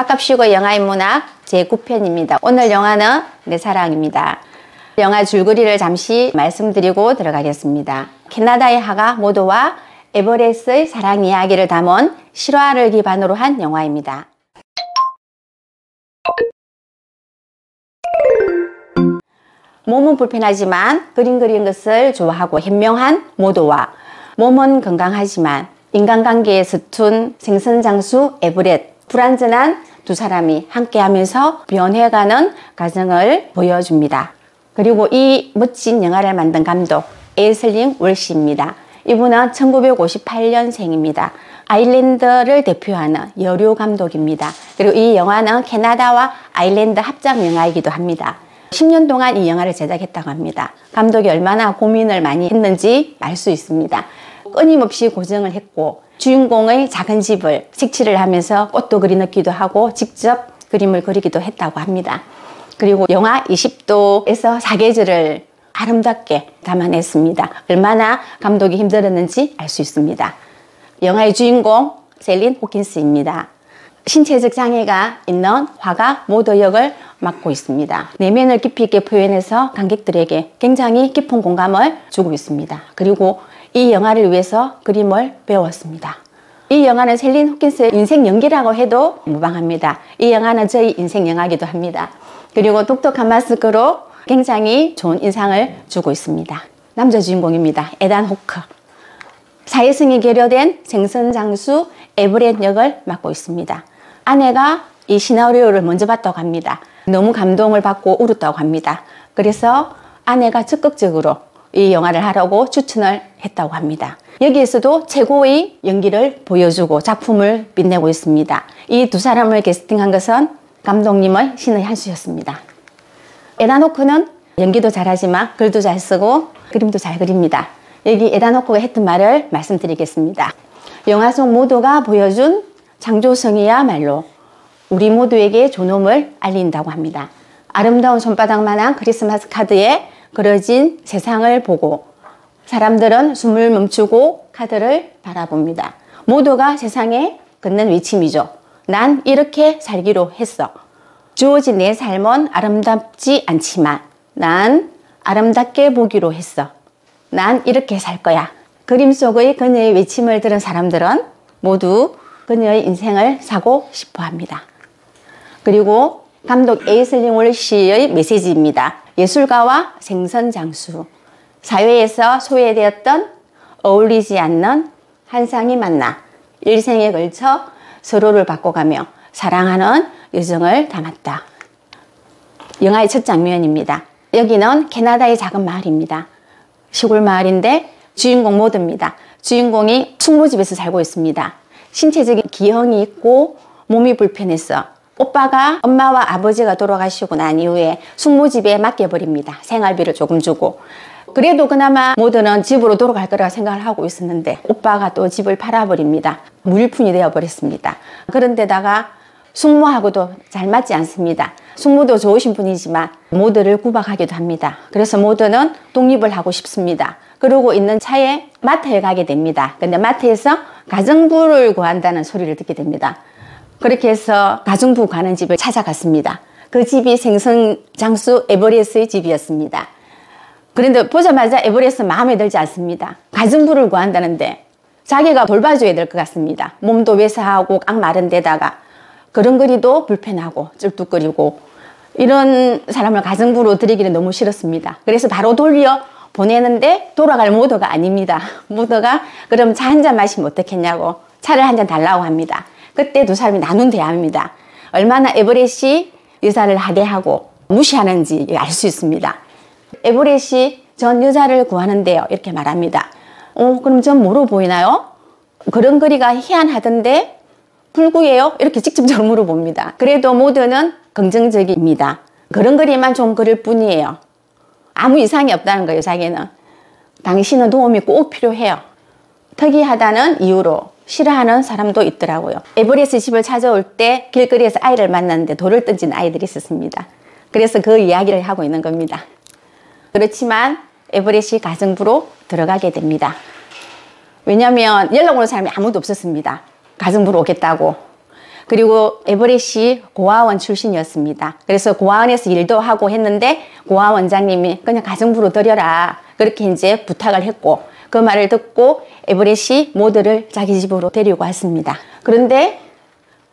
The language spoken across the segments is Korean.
아깝시고 영화인문학 제9편입니다. 오늘 영화는 내 사랑입니다. 영화 줄거리를 잠시 말씀드리고 들어가겠습니다. 캐나다의 화가 모도와 에버레스의 사랑 이야기를 담은 실화를 기반으로 한 영화입니다. 몸은 불편하지만 그림 그리는 것을 좋아하고 현명한 모도와 몸은 건강하지만 인간관계에 서툰 생선장수 에버렛, 불완전한 두 사람이 함께하면서 변해가는 과정을 보여줍니다. 그리고 이 멋진 영화를 만든 감독 에이슬링 월시입니다. 이분은 1958년생입니다. 아일랜드를 대표하는 여류 감독입니다. 그리고 이 영화는 캐나다와 아일랜드 합작 영화이기도 합니다. 10년 동안 이 영화를 제작했다고 합니다. 감독이 얼마나 고민을 많이 했는지 알 수 있습니다. 끊임없이 고정을 했고 주인공의 작은 집을 색칠을 하면서 꽃도 그려넣기도 하고 직접 그림을 그리기도 했다고 합니다. 그리고 영하 20도에서 사계절을 아름답게 담아냈습니다. 얼마나 감독이 힘들었는지 알 수 있습니다. 영화의 주인공 셀린 호킨스입니다. 신체적 장애가 있는 화가 모도 역을 맡고 있습니다. 내면을 깊이 있게 표현해서 관객들에게 굉장히 깊은 공감을 주고 있습니다. 그리고 이 영화를 위해서 그림을 배웠습니다. 이 영화는 셀린 호킨스의 인생 연기라고 해도 무방합니다. 이 영화는 저희 인생 영화이기도 합니다. 그리고 독특한 마스크로 굉장히 좋은 인상을 주고 있습니다. 남자 주인공입니다. 에단 호크. 사회성이 결여된 생선장수 에버렛 역을 맡고 있습니다. 아내가 이 시나리오를 먼저 봤다고 합니다. 너무 감동을 받고 울었다고 합니다. 그래서 아내가 적극적으로 이 영화를 하라고 추천을 했다고 합니다. 여기에서도 최고의 연기를 보여주고 작품을 빛내고 있습니다. 이 두 사람을 캐스팅한 것은 감독님의 신의 한 수였습니다. 에단 호크는 연기도 잘하지만 글도 잘 쓰고 그림도 잘 그립니다. 여기 에단 호크가 했던 말을 말씀드리겠습니다. 영화 속 모두가 보여준 창조성이야말로 우리 모두에게 존엄을 알린다고 합니다. 아름다운 손바닥만한 크리스마스 카드에 그려진 세상을 보고 사람들은 숨을 멈추고 카드를 바라봅니다. 모두가 세상에 걷는 외침이죠. 난 이렇게 살기로 했어. 주어진 내 삶은 아름답지 않지만 난 아름답게 보기로 했어. 난 이렇게 살 거야. 그림 속의 그녀의 외침을 들은 사람들은 모두 그녀의 인생을 사고 싶어 합니다. 그리고 감독 에이슬링 월시의 메시지입니다. 예술가와 생선장수. 사회에서 소외되었던 어울리지 않는 한 쌍이 만나 일생에 걸쳐 서로를 바꿔가며 사랑하는 여정을 담았다. 영화의 첫 장면입니다. 여기는 캐나다의 작은 마을입니다. 시골 마을인데 주인공 모드입니다. 주인공이 숙모집에서 살고 있습니다. 신체적인 기형이 있고 몸이 불편해서 오빠가 엄마와 아버지가 돌아가시고 난 이후에 숙모집에 맡겨버립니다. 생활비를 조금 주고. 그래도 그나마 모두는 집으로 돌아갈 거라고 생각을 하고 있었는데 오빠가 또 집을 팔아버립니다. 무일푼이 되어버렸습니다. 그런데다가 숙모하고도 잘 맞지 않습니다. 숙모도 좋으신 분이지만 모두를 구박하기도 합니다. 그래서 모두는 독립을 하고 싶습니다. 그러고 있는 차에 마트에 가게 됩니다. 근데 마트에서 가정부를 구한다는 소리를 듣게 됩니다. 그렇게 해서 가정부 가는 집을 찾아갔습니다. 그 집이 생선장수 에버레스의 집이었습니다. 그런데 보자마자 에버레스 마음에 들지 않습니다. 가정부를 구한다는데 자기가 돌봐줘야 될 것 같습니다. 몸도 외사하고 깡 마른 데다가 걸음걸이도 불편하고 쩔뚝거리고 이런 사람을 가정부로 들이기는 너무 싫었습니다. 그래서 바로 돌려 보내는데 돌아갈 모두가 아닙니다. 모두가 그럼 차 한 잔 마시면 어떻겠냐고 차를 한 잔 달라고 합니다. 그때 두 사람이 나눈 대화입니다. 얼마나 에버렛이 여자를 하대하고 무시하는지 알 수 있습니다. 에버렛이 전 여자를 구하는데요. 이렇게 말합니다. 그럼 전 뭐로 보이나요? 걸음걸이가 희한하던데 불구예요? 이렇게 직접적으로 물어봅니다. 그래도 모두는 긍정적입니다. 걸음걸이만 좀 그럴 뿐이에요. 아무 이상이 없다는 거예요. 자기는. 당신은 도움이 꼭 필요해요. 특이하다는 이유로 싫어하는 사람도 있더라고요. 에버레스 집을 찾아올 때 길거리에서 아이를 만났는데 돌을 던진 아이들이 있었습니다. 그래서 그 이야기를 하고 있는 겁니다. 그렇지만 에버렛이 가정부로 들어가게 됩니다. 왜냐하면 연락 오는 사람이 아무도 없었습니다. 가정부로 오겠다고. 그리고 에버렛이 고아원 출신이었습니다. 그래서 고아원에서 일도 하고 했는데 고아 원장님이 그냥 가정부로 들여라 그렇게 이제 부탁을 했고, 그 말을 듣고 에버렛이 모두를 자기 집으로 데리고 왔습니다. 그런데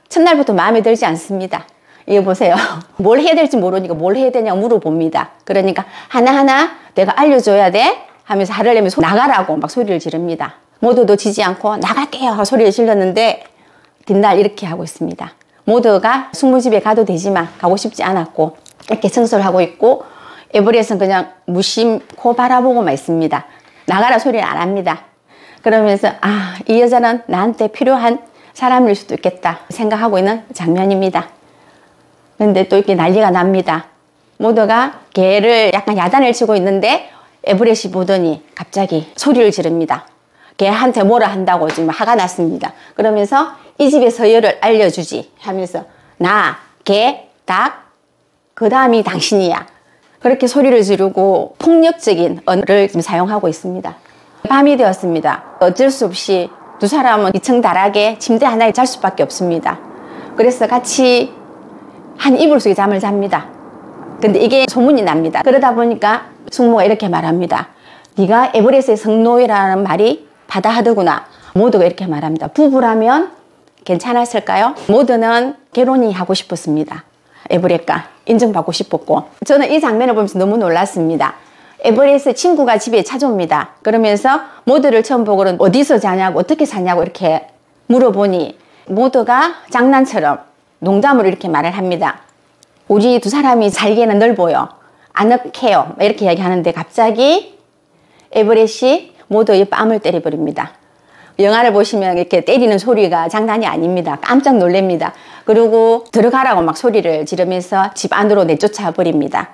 첫날부터 마음에 들지 않습니다. 이거 보세요. 뭘 해야 될지 모르니까 뭘 해야 되냐고 물어봅니다. 그러니까 하나하나 내가 알려줘야 돼 하면서 화를 내면서 나가라고 막 소리를 지릅니다. 모두도 지지 않고 나갈게요 하고 소리를 질렀는데 뒷날 이렇게 하고 있습니다. 모두가 숙모집에 가도 되지만 가고 싶지 않았고 이렇게 성설하고 있고, 에버렛은 그냥 무심코 바라보고만 있습니다. 나가라 소리를 안 합니다. 그러면서 이 여자는 나한테 필요한 사람일 수도 있겠다 생각하고 있는 장면입니다. 근데 또 이렇게 난리가 납니다. 모두가 개를 약간 야단을 치고 있는데 에버렛이 보더니 갑자기 소리를 지릅니다. 걔한테 뭐라 한다고 지금 화가 났습니다. 그러면서 이 집의 서열을 알려주지 하면서 나, 개, 닭, 그 다음이 당신이야. 그렇게 소리를 지르고 폭력적인 언어를 지금 사용하고 있습니다. 밤이 되었습니다. 어쩔 수 없이 두 사람은 2층 다락에 침대 하나에 잘 수밖에 없습니다. 그래서 같이 한 이불 속에 잠을 잡니다. 근데 이게 소문이 납니다. 그러다 보니까 숙모가 이렇게 말합니다. 네가 에버렛의 성노예라는 말이 바다하더구나. 모두가 이렇게 말합니다. 부부라면 괜찮았을까요? 모두는 결혼이 하고 싶었습니다. 에버렛과 인정받고 싶었고, 저는 이 장면을 보면서 너무 놀랐습니다. 에버렛의 친구가 집에 찾아옵니다. 그러면서 모두를 처음 보고는 어디서 자냐고 어떻게 사냐고 이렇게 물어보니 모두가 장난처럼 농담으로 이렇게 말을 합니다. 우리 두 사람이 살기에는 넓어요. 아늑해요. 이렇게 이야기하는데 갑자기 에버렛이 모두의 뺨을 때려버립니다. 영화를 보시면 이렇게 때리는 소리가 장난이 아닙니다. 깜짝 놀랍니다. 그리고 들어가라고 막 소리를 지르면서 집 안으로 내쫓아 버립니다.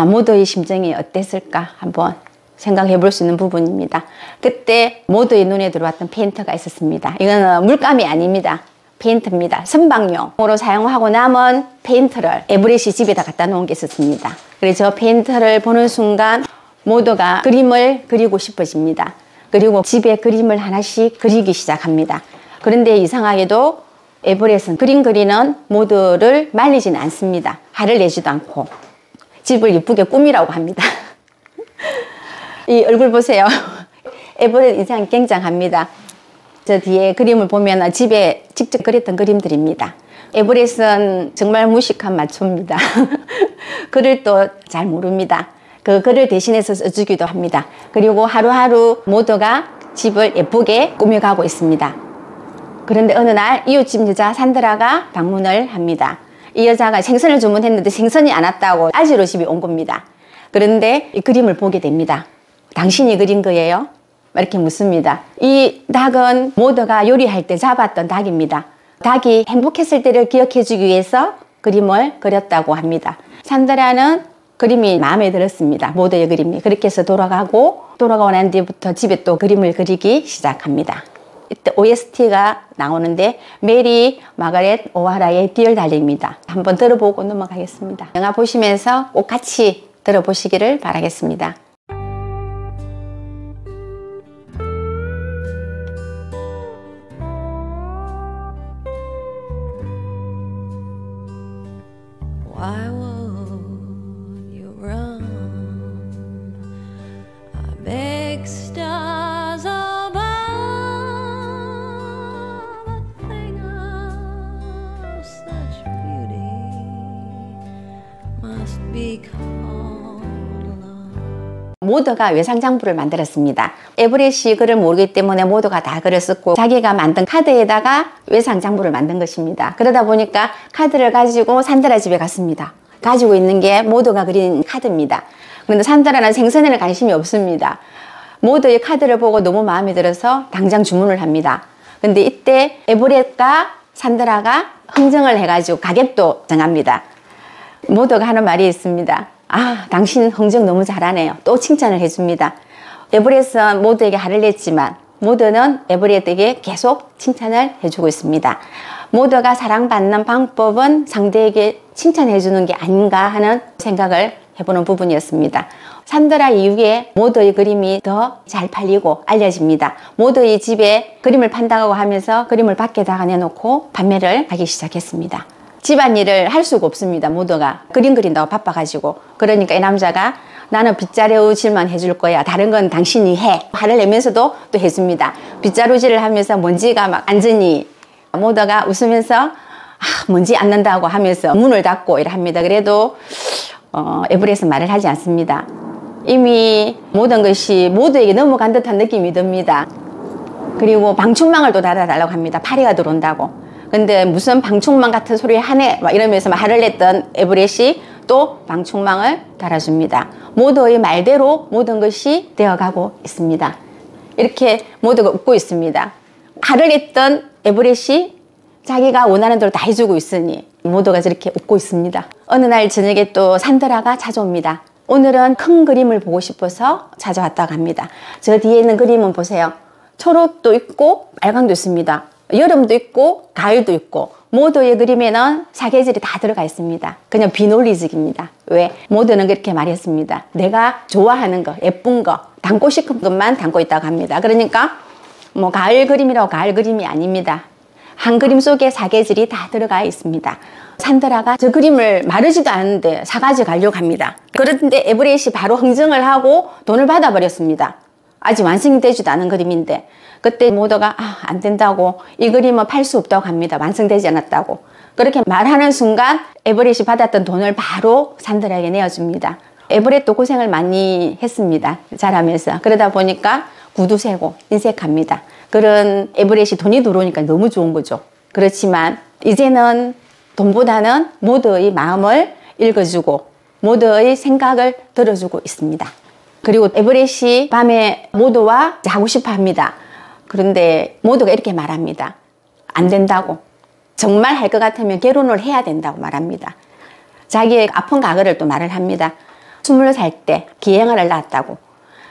모두의 심정이 어땠을까 한번 생각해 볼 수 있는 부분입니다. 그때 모두의 눈에 들어왔던 페인트가 있었습니다. 이거는 물감이 아닙니다. 페인트입니다. 선박용으로 사용하고 남은 페인트를 에버렛이 집에다 갖다 놓은 게 있었습니다. 그래서 페인트를 보는 순간 모두가 그림을 그리고 싶어집니다. 그리고 집에 그림을 하나씩 그리기 시작합니다. 그런데 이상하게도 에버렛은 그림 그리는 모두를 말리지는 않습니다. 화를 내지도 않고 집을 예쁘게 꾸미라고 합니다. 이 얼굴 보세요. 에버렛 인상이 굉장합니다. 저 뒤에 그림을 보면 집에 직접 그렸던 그림들입니다. 에버렛은 정말 무식한 마초입니다. 글을 또 잘 모릅니다. 그 글을 대신해서 써주기도 합니다. 그리고 하루하루 모두가 집을 예쁘게 꾸며가고 있습니다. 그런데 어느 날 이웃집 여자 산드라가 방문을 합니다. 이 여자가 생선을 주문했는데 생선이 안 왔다고 아지로 집에 온 겁니다. 그런데 이 그림을 보게 됩니다. 당신이 그린 거예요? 이렇게 묻습니다. 이 닭은 모두가 요리할 때 잡았던 닭입니다. 닭이 행복했을 때를 기억해 주기 위해서 그림을 그렸다고 합니다. 산드라는 그림이 마음에 들었습니다. 모두의 그림이. 그렇게 해서 돌아가고 난 뒤부터 집에 또 그림을 그리기 시작합니다. 이때 OST가 나오는데 메리 마가렛 오하라의 디얼 달링입니다. 한번 들어보고 넘어가겠습니다. 영화 보시면서 꼭 같이 들어보시기를 바라겠습니다. Why would you run? A big stars above, a thing of such beauty must be called love. 모두가 외상장부를 만들었습니다. 에버렛이 글을 모르기 때문에 모두가 다 글을 썼고 자기가 만든 카드에다가 외상장부를 만든 것입니다. 그러다 보니까 카드를 가지고 산드라 집에 갔습니다. 가지고 있는 게 모두가 그린 카드입니다. 그런데 산드라는 생선에는 관심이 없습니다. 모두의 카드를 보고 너무 마음에 들어서 당장 주문을 합니다. 근데 이때 에버렛과 산드라가 흥정을 해가지고 가격도 정합니다. 모두가 하는 말이 있습니다. 당신 흥정 너무 잘하네요. 또 칭찬을 해줍니다. 에버렛은 모두에게 화를 냈지만 모두는 에버렛에게 계속 칭찬을 해주고 있습니다. 모두가 사랑받는 방법은 상대에게 칭찬해주는 게 아닌가 하는 생각을 해보는 부분이었습니다. 산드라 이후에 모더의 그림이 더 잘 팔리고 알려집니다. 모더의 집에 그림을 판다고 하면서 그림을 밖에다가 내놓고 판매를 하기 시작했습니다. 집안일을 할 수가 없습니다. 모더가 그림 그린다고 바빠가지고. 그러니까 이 남자가 나는 빗자루질만 해줄 거야. 다른 건 당신이 해. 화를 내면서도 또 해줍니다. 빗자루질을 하면서 먼지가 막 앉으니 모더가 웃으면서 먼지 앉는다고 하면서 문을 닫고 이래 합니다. 그래도 에버렛은 말을 하지 않습니다. 이미 모든 것이 모두에게 넘어간 듯한 느낌이 듭니다. 그리고 방충망을 또 달아달라고 합니다. 파리가 들어온다고. 근데 무슨 방충망 같은 소리 하네 막 이러면서 화를 냈던 에버렛이 또 방충망을 달아줍니다. 모두의 말대로 모든 것이 되어가고 있습니다. 이렇게 모두가 웃고 있습니다. 화를 냈던 에버렛이 자기가 원하는 대로 다 해주고 있으니 모두가 저렇게 웃고 있습니다. 어느 날 저녁에 또 산드라가 찾아옵니다. 오늘은 큰 그림을 보고 싶어서 찾아왔다고 합니다. 저 뒤에 있는 그림은 보세요. 초록도 있고 빨강도 있습니다. 여름도 있고 가을도 있고 모두의 그림에는 사계절이 다 들어가 있습니다. 그냥 비논리적입니다. 왜? 모두는 그렇게 말했습니다. 내가 좋아하는 거, 예쁜 거, 담고 싶은 것만 담고 있다고 합니다. 그러니까 뭐 가을 그림이라고 가을 그림이 아닙니다. 한 그림 속에 사계절이 다 들어가 있습니다. 산드라가 저 그림을 마르지도 않은데 사가지고 가려고 합니다. 그런데 에버렛이 바로 흥정을 하고 돈을 받아버렸습니다. 아직 완성이 되지도 않은 그림인데 그때 모더가 안 된다고 이 그림은 팔 수 없다고 합니다. 완성되지 않았다고. 그렇게 말하는 순간 에버렛이 받았던 돈을 바로 산드라에게 내어줍니다. 에버렛도 고생을 많이 했습니다. 자라면서. 그러다 보니까 구두쇠고 인색합니다. 그런 에버렛이 돈이 들어오니까 너무 좋은 거죠. 그렇지만 이제는 돈보다는 모두의 마음을 읽어주고 모두의 생각을 들어주고 있습니다. 그리고 에버렛이 밤에 모두와 자고 싶어 합니다. 그런데 모두가 이렇게 말합니다. 안 된다고. 정말 할 것 같으면 결혼을 해야 된다고 말합니다. 자기의 아픈 과거를 또 말을 합니다. 20살 때 기행을 낳았다고.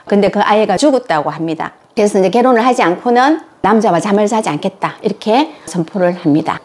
근데 그 아이가 죽었다고 합니다. 그래서 이제 결혼을 하지 않고는 남자와 잠을 자지 않겠다. 이렇게 선포를 합니다.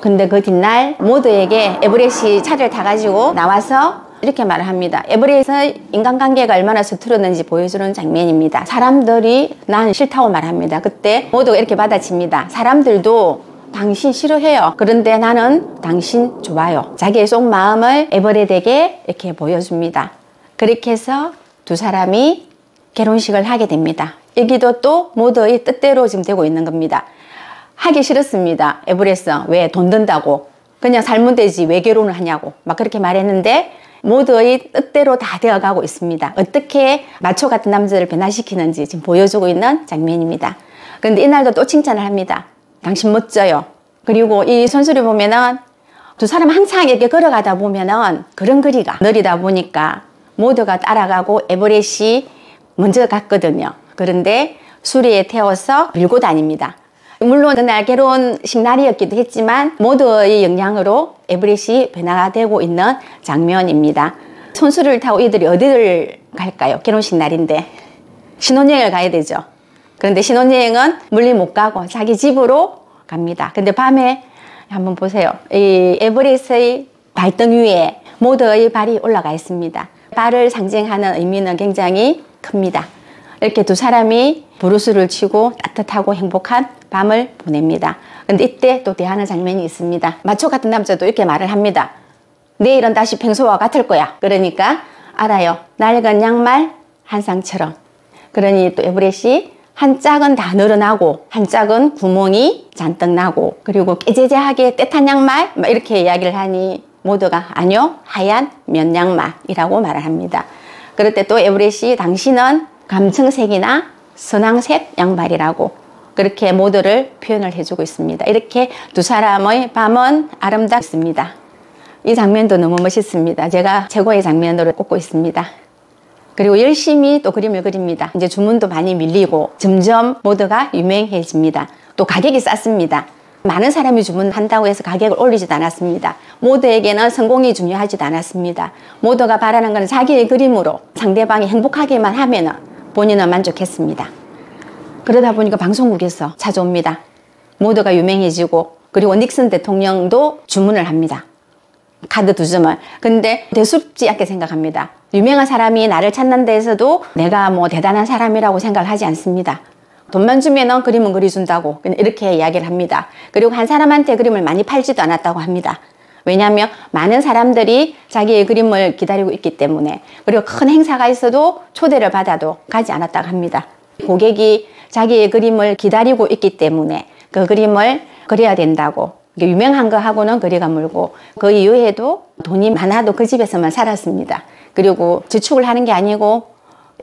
근데 그 뒷날 모두에게 에버렛이 차를 타가지고 나와서 이렇게 말을 합니다. 에버렛의 인간관계가 얼마나 서툴었는지 보여주는 장면입니다. 사람들이 난 싫다고 말합니다. 그때 모두가 이렇게 받아칩니다. 사람들도 당신 싫어해요. 그런데 나는 당신 좋아요. 자기의 속마음을 에버렛에게 이렇게 보여줍니다. 그렇게 해서 두 사람이 결혼식을 하게 됩니다. 여기도 또 모두의 뜻대로 지금 되고 있는 겁니다. 하기 싫었습니다. 에버렛은 왜 돈 든다고 그냥 살면 되지 왜 결혼을 하냐고 막 그렇게 말했는데 모두의 뜻대로 다 되어가고 있습니다. 어떻게 마초 같은 남자를 변화시키는지 지금 보여주고 있는 장면입니다. 그런데 이날도 또 칭찬을 합니다. 당신 멋져요. 그리고 이 선수를 보면은 두 사람 항상 이렇게 걸어가다 보면은 걸음걸이가 느리다 보니까 모두가 따라가고 에버렛이 먼저 갔거든요. 그런데 수레에 태워서 밀고 다닙니다. 물론 그날 결혼식 날이었기도 했지만 모두의 영향으로 에버렛이 변화가 되고 있는 장면입니다. 손수를 타고 이들이 어디를 갈까요? 결혼식 날인데 신혼여행을 가야 되죠. 그런데 신혼여행은 멀리 못 가고 자기 집으로 갑니다. 근데 밤에 한번 보세요. 이 에버렛의 발등 위에 모두의 발이 올라가 있습니다. 발을 상징하는 의미는 굉장히 큽니다. 이렇게 두 사람이 브루스를 치고 따뜻하고 행복한 밤을 보냅니다. 근데 이때 또 대하는 장면이 있습니다. 마초 같은 남자도 이렇게 말을 합니다. 내일은 다시 평소와 같을 거야. 그러니까 알아요. 낡은 양말 한 쌍처럼. 그러니 또 에버렛이 한 짝은 다 늘어나고 한 짝은 구멍이 잔뜩 나고 그리고 깨재재하게 떼탄 양말 막 이렇게 이야기를 하니 모두가 아니요 하얀 면 양말이라고 말을 합니다. 그럴 때 또 에버렛이 당신은 감청색이나 선황색 양말이라고 그렇게 모두를 표현을 해주고 있습니다. 이렇게 두 사람의 밤은 아름답습니다. 이 장면도 너무 멋있습니다. 제가 최고의 장면으로 꼽고 있습니다. 그리고 열심히 또 그림을 그립니다. 이제 주문도 많이 밀리고 점점 모두가 유명해집니다. 또 가격이 쌌습니다. 많은 사람이 주문한다고 해서 가격을 올리지도 않았습니다. 모두에게는 성공이 중요하지도 않았습니다. 모두가 바라는 것은 자기의 그림으로 상대방이 행복하게만 하면 본인은 만족했습니다. 그러다 보니까 방송국에서 찾아옵니다. 모두가 유명해지고 그리고 닉슨 대통령도 주문을 합니다. 카드 2점을. 근데 대수롭지 않게 생각합니다. 유명한 사람이 나를 찾는 데에서도 내가 뭐 대단한 사람이라고 생각을 하지 않습니다. 돈만 주면은 그림은 그려준다고 이렇게 이야기를 합니다. 그리고 한 사람한테 그림을 많이 팔지도 않았다고 합니다. 왜냐하면 많은 사람들이 자기의 그림을 기다리고 있기 때문에, 그리고 큰 행사가 있어도 초대를 받아도 가지 않았다고 합니다. 고객이 자기의 그림을 기다리고 있기 때문에 그 그림을 그려야 된다고. 유명한 거 하고는 거리가 멀고, 그 이후에도 돈이 많아도 그 집에서만 살았습니다. 그리고 저축을 하는 게 아니고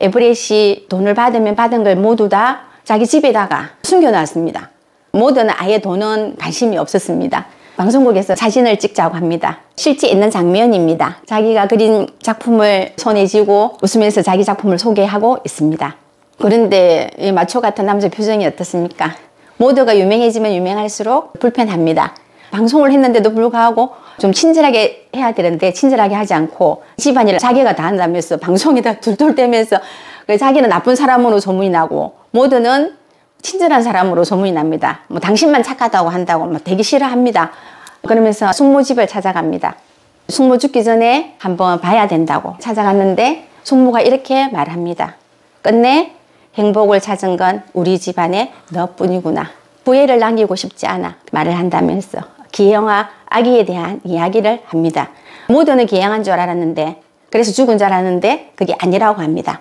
에브렛이 돈을 받으면 받은 걸 모두 다 자기 집에다가 숨겨놨습니다. 모두는 아예 돈은 관심이 없었습니다. 방송국에서 사진을 찍자고 합니다. 실제 있는 장면입니다. 자기가 그린 작품을 손에 쥐고 웃으면서 자기 작품을 소개하고 있습니다. 그런데 이 마초 같은 남자 표정이 어떻습니까? 모두가 유명해지면 유명할수록 불편합니다. 방송을 했는데도 불구하고 좀 친절하게 해야 되는데 친절하게 하지 않고 집안일을 자기가 다 한다면서 방송에다 둘둘대면서 자기는 나쁜 사람으로 소문이 나고 모두는 친절한 사람으로 소문이 납니다. 뭐 당신만 착하다고 한다고 막 되게 싫어합니다. 그러면서 숙모집을 찾아갑니다. 숙모 죽기 전에 한번 봐야 된다고 찾아갔는데 숙모가 이렇게 말합니다. 끝내 행복을 찾은 건 우리 집안의 너뿐이구나. 후회를 남기고 싶지 않아 말을 한다면서 기형아 아기에 대한 이야기를 합니다. 모두는 기형한 줄 알았는데, 그래서 죽은 줄 알았는데 그게 아니라고 합니다.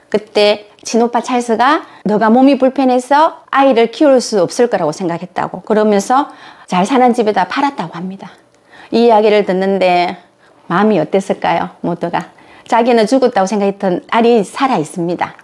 그때 친오빠 찰스가 너가 몸이 불편해서 아이를 키울 수 없을 거라고 생각했다고, 그러면서 잘 사는 집에다 팔았다고 합니다. 이 이야기를 듣는데 마음이 어땠을까요? 모두가 자기는 죽었다고 생각했던 딸이 살아 있습니다.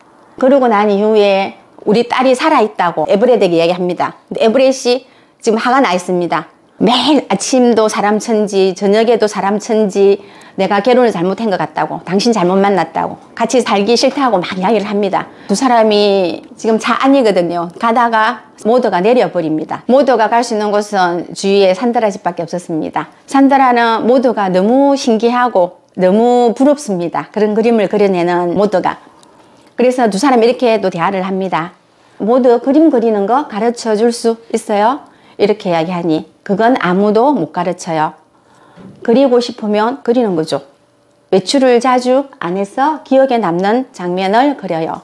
그러고 난 이후에 우리 딸이 살아있다고 에브렛에게 이야기합니다. 근데 에브렛이 지금 화가 나 있습니다. 매일 아침도 사람 천지, 저녁에도 사람 천지, 내가 결혼을 잘못한 것 같다고, 당신 잘못 만났다고, 같이 살기 싫다고 막 이야기를 합니다. 두 사람이 지금 차 안이거든요. 가다가 모더가 내려버립니다. 모더가 갈 수 있는 곳은 주위에 산드라 집밖에 없었습니다. 산드라는 모더가 너무 신기하고 너무 부럽습니다. 그런 그림을 그려내는 모더가. 그래서 두 사람이 이렇게 또 대화를 합니다. 모두 그림 그리는 거 가르쳐 줄 수 있어요? 이렇게 이야기하니 그건 아무도 못 가르쳐요. 그리고 싶으면 그리는 거죠. 외출을 자주 안 해서 기억에 남는 장면을 그려요.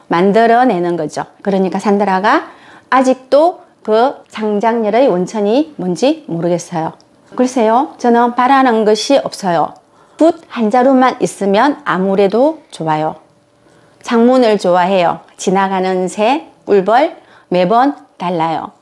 만들어내는 거죠. 그러니까 산드라가 아직도 그 창작열의 원천이 뭔지 모르겠어요. 글쎄요, 저는 바라는 것이 없어요. 붓 한 자루만 있으면 아무래도 좋아요. 창문을 좋아해요. 지나가는 새, 꿀벌 매번 달라요.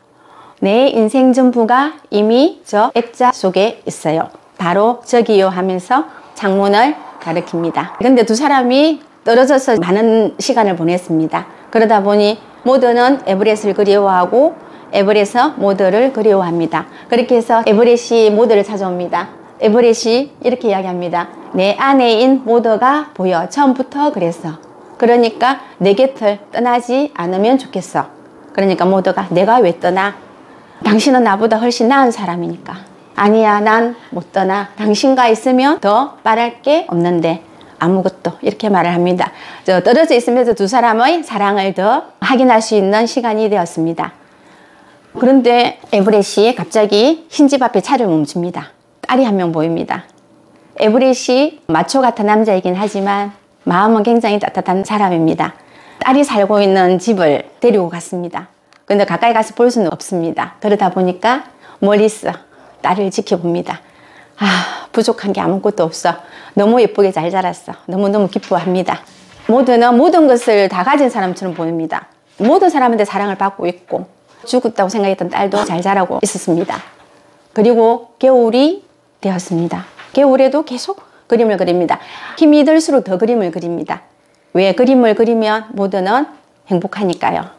내 인생 전부가 이미 저 액자 속에 있어요. 바로 저기요 하면서 창문을 가리킵니다. 근데 두 사람이 떨어져서 많은 시간을 보냈습니다. 그러다 보니 모더는 에브렛을 그리워하고 에브렛은 모더를 그리워합니다. 그렇게 해서 에브렛이 모더를 찾아옵니다. 에브렛이 이렇게 이야기합니다. 내 아내인 모더가 보여. 처음부터 그랬어. 그러니까 내 곁을 떠나지 않으면 좋겠어. 그러니까 모더가 내가 왜 떠나? 당신은 나보다 훨씬 나은 사람이니까. 아니야, 난 못 떠나. 당신과 있으면 더 바랄 게 없는데 아무것도. 이렇게 말을 합니다. 떨어져 있으면서 두 사람의 사랑을 더 확인할 수 있는 시간이 되었습니다. 그런데 에브렛이 갑자기 흰집 앞에 차를 멈춥니다. 딸이 한 명 보입니다. 에브렛이 마초 같은 남자이긴 하지만 마음은 굉장히 따뜻한 사람입니다. 딸이 살고 있는 집을 데리고 갔습니다. 근데 가까이 가서 볼 수는 없습니다. 그러다 보니까 멀리서 딸을 지켜봅니다. 아, 부족한 게 아무것도 없어. 너무 예쁘게 잘 자랐어. 너무너무 기뻐합니다. 모두는 모든 것을 다 가진 사람처럼 보입니다. 모든 사람한테 사랑을 받고 있고 죽었다고 생각했던 딸도 잘 자라고 있었습니다. 그리고 겨울이 되었습니다. 겨울에도 계속 그림을 그립니다. 힘이 들수록 더 그림을 그립니다. 왜? 그림을 그리면 모두는 행복하니까요.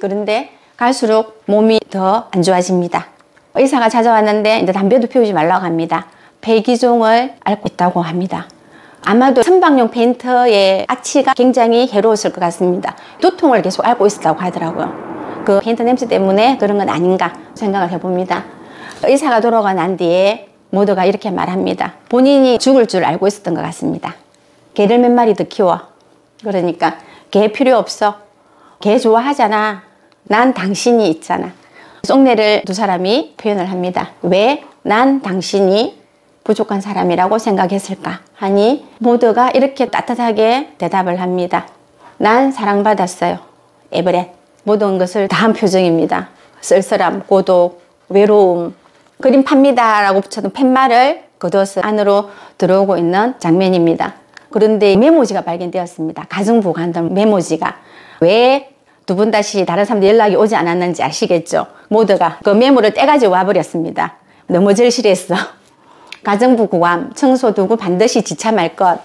그런데 갈수록 몸이 더 안 좋아집니다. 의사가 찾아왔는데 이제 담배도 피우지 말라고 합니다. 폐기종을 앓고 있다고 합니다. 아마도 선박용 페인트의 악취가 굉장히 해로웠을 것 같습니다. 두통을 계속 앓고 있었다고 하더라고요. 그 페인트 냄새 때문에 그런 건 아닌가 생각을 해봅니다. 의사가 돌아가 난 뒤에 모두가 이렇게 말합니다. 본인이 죽을 줄 알고 있었던 것 같습니다. 개를 몇 마리 더 키워. 그러니까 개 필요 없어. 개 좋아하잖아. 난 당신이 있잖아. 속내를 두 사람이 표현을 합니다. 왜? 난 당신이 부족한 사람이라고 생각했을까 하니 모두가 이렇게 따뜻하게 대답을 합니다. 난 사랑받았어요. 에버렛. 모든 것을 다 한 표정입니다. 쓸쓸함, 고독, 외로움. 그림 팝니다 라고 붙여둔 팻말을 걷어서 안으로 들어오고 있는 장면입니다. 그런데 메모지가 발견되었습니다. 가정보관된 메모지가. 왜 두 분 다시 다른 사람들 연락이 오지 않았는지 아시겠죠? 모두가 그 메모를 떼가지고 와버렸습니다. 너무 절실했어. 가정부 고감, 청소 두고 반드시 지참할 것.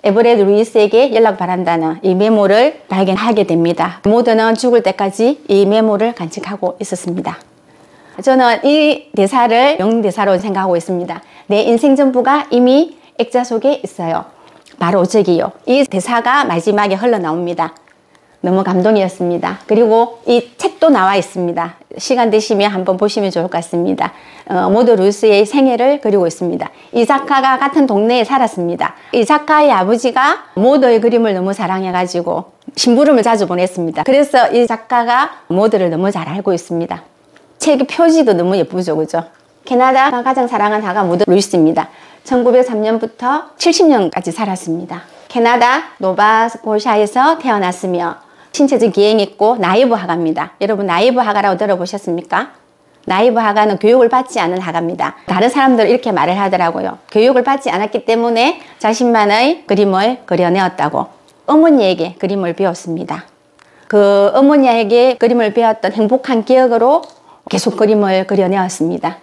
에버렛 루이스에게 연락 바란다는 이 메모를 발견하게 됩니다. 모두는 죽을 때까지 이 메모를 간직하고 있었습니다. 저는 이 대사를 명대사로 생각하고 있습니다. 내 인생 전부가 이미 액자 속에 있어요. 바로 저기요. 이 대사가 마지막에 흘러나옵니다. 너무 감동이었습니다. 그리고 이 책도 나와 있습니다. 시간 되시면 한번 보시면 좋을 것 같습니다. 모드 루스의 생애를 그리고 있습니다. 이 작가가 같은 동네에 살았습니다. 이 작가의 아버지가 모드의 그림을 너무 사랑해가지고 심부름을 자주 보냈습니다. 그래서 이 작가가 모드를 너무 잘 알고 있습니다. 책의 표지도 너무 예쁘죠, 그죠? 캐나다가 가장 사랑한 화가 모드 루이스입니다. 1903년부터 70년까지 살았습니다. 캐나다 노바스코샤에서 태어났으며 신체적 기행이 있고 나이브 하가입니다. 여러분 나이브 하가라고 들어보셨습니까? 나이브 하가는 교육을 받지 않은 하가입니다. 다른 사람들은 이렇게 말을 하더라고요. 교육을 받지 않았기 때문에 자신만의 그림을 그려내었다고. 어머니에게 그림을 배웠습니다. 그 어머니에게 그림을 배웠던 행복한 기억으로 계속 그림을 그려내었습니다.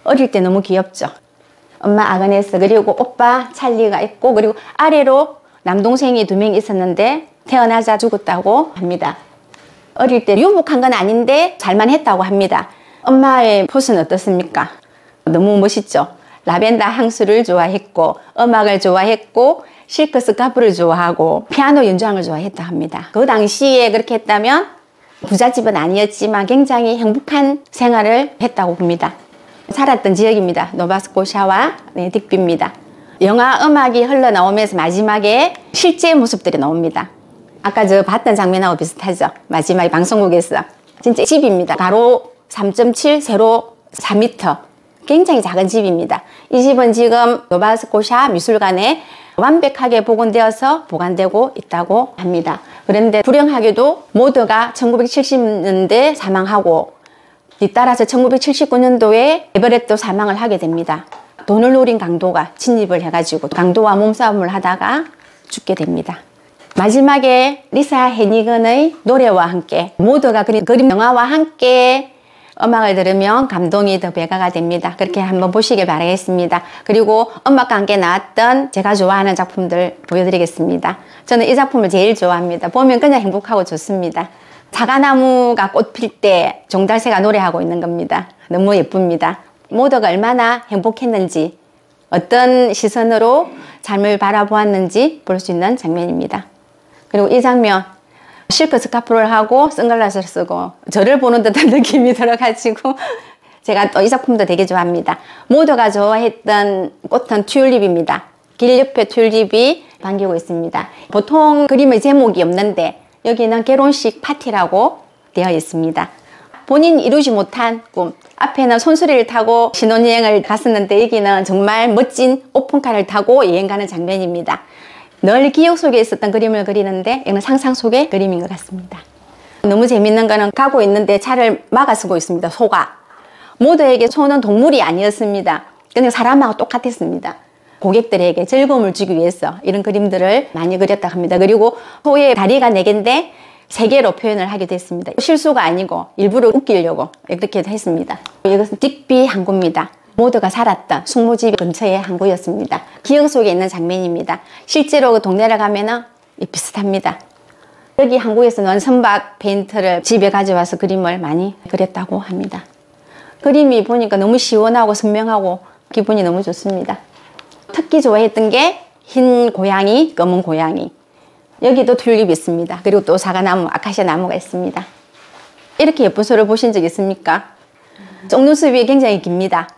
어릴 때 너무 귀엽죠? 엄마 아그네스 그리고 오빠 찰리가 있고 그리고 아래로 남동생이 2명 있었는데 태어나자 죽었다고 합니다. 어릴 때 유복한 건 아닌데 잘만 했다고 합니다. 엄마의 포스는 어떻습니까? 너무 멋있죠? 라벤더 향수를 좋아했고 음악을 좋아했고 실크 스카프를 좋아하고 피아노 연주하는 걸 좋아했다 합니다. 그 당시에 그렇게 했다면 부잣집은 아니었지만 굉장히 행복한 생활을 했다고 봅니다. 살았던 지역입니다. 노바스코샤와 딕비입니다. 영화 음악이 흘러나오면서 마지막에 실제 모습들이 나옵니다. 아까 저 봤던 장면하고 비슷하죠? 마지막에 방송국에서. 진짜 집입니다. 가로 3.7, 세로 4m. 굉장히 작은 집입니다. 이 집은 지금 노바스코샤 미술관에 완벽하게 복원되어서 보관되고 있다고 합니다. 그런데 불행하게도 모두가 1970년대 사망하고 뒤따라서 1979년도에 에버렛도 사망을 하게 됩니다. 돈을 노린 강도가 침입을 해가지고 강도와 몸싸움을 하다가 죽게 됩니다. 마지막에 리사 해니건의 노래와 함께 모두가 그린 그림 영화와 함께 음악을 들으면 감동이 더 배가가 됩니다. 그렇게 한번 보시길 바라겠습니다. 그리고 음악과 함께 나왔던 제가 좋아하는 작품들 보여드리겠습니다. 저는 이 작품을 제일 좋아합니다. 보면 그냥 행복하고 좋습니다. 사과나무가 꽃 필 때 종달새가 노래하고 있는 겁니다. 너무 예쁩니다. 모두가 얼마나 행복했는지 어떤 시선으로 삶을 바라보았는지 볼 수 있는 장면입니다. 그리고 이 장면 실크 스카프를 하고 선글라스를 쓰고 저를 보는 듯한 느낌이 들어가지고 제가 또 이 작품도 되게 좋아합니다. 모두가 좋아했던 꽃은 튤립입니다. 길 옆에 튤립이 반기고 있습니다. 보통 그림의 제목이 없는데 여기는 결혼식 파티라고 되어 있습니다. 본인이 이루지 못한 꿈. 앞에는 손수레를 타고 신혼여행을 갔었는데 여기는 정말 멋진 오픈카를 타고 여행 가는 장면입니다. 늘 기억 속에 있었던 그림을 그리는데 이건 상상 속의 그림인 것 같습니다. 너무 재밌는 거는 가고 있는데 차를 막아서고 있습니다. 소가. 모두에게 소는 동물이 아니었습니다. 그냥 사람하고 똑같았습니다. 고객들에게 즐거움을 주기 위해서 이런 그림들을 많이 그렸다고 합니다. 그리고 소의 다리가 4개인데 3개로 표현을 하게 됐습니다. 실수가 아니고 일부러 웃기려고 이렇게 했습니다. 이것은 딕비 항구입니다. 모두가 살았던 숙모집 근처의 항구였습니다. 기억 속에 있는 장면입니다. 실제로 그 동네를 가면은 비슷합니다. 여기 항구에서는 선박 페인트를 집에 가져와서 그림을 많이 그렸다고 합니다. 그림이 보니까 너무 시원하고 선명하고 기분이 너무 좋습니다. 특히 좋아했던 게 흰 고양이, 검은 고양이. 여기도 튤립이 있습니다. 그리고 또 사과나무, 아카시아 나무가 있습니다. 이렇게 예쁜 소를 보신 적 있습니까? 속눈썹이 굉장히 깁니다.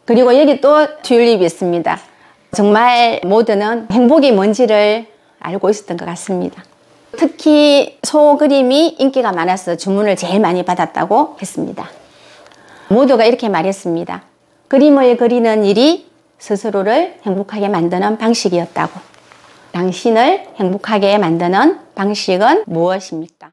그리고 여기 또 튤립이 있습니다. 정말 모두는 행복이 뭔지를 알고 있었던 것 같습니다. 특히 소 그림이 인기가 많아서 주문을 제일 많이 받았다고 했습니다. 모두가 이렇게 말했습니다. 그림을 그리는 일이 스스로를 행복하게 만드는 방식이었다고. 당신을 행복하게 만드는 방식은 무엇입니까?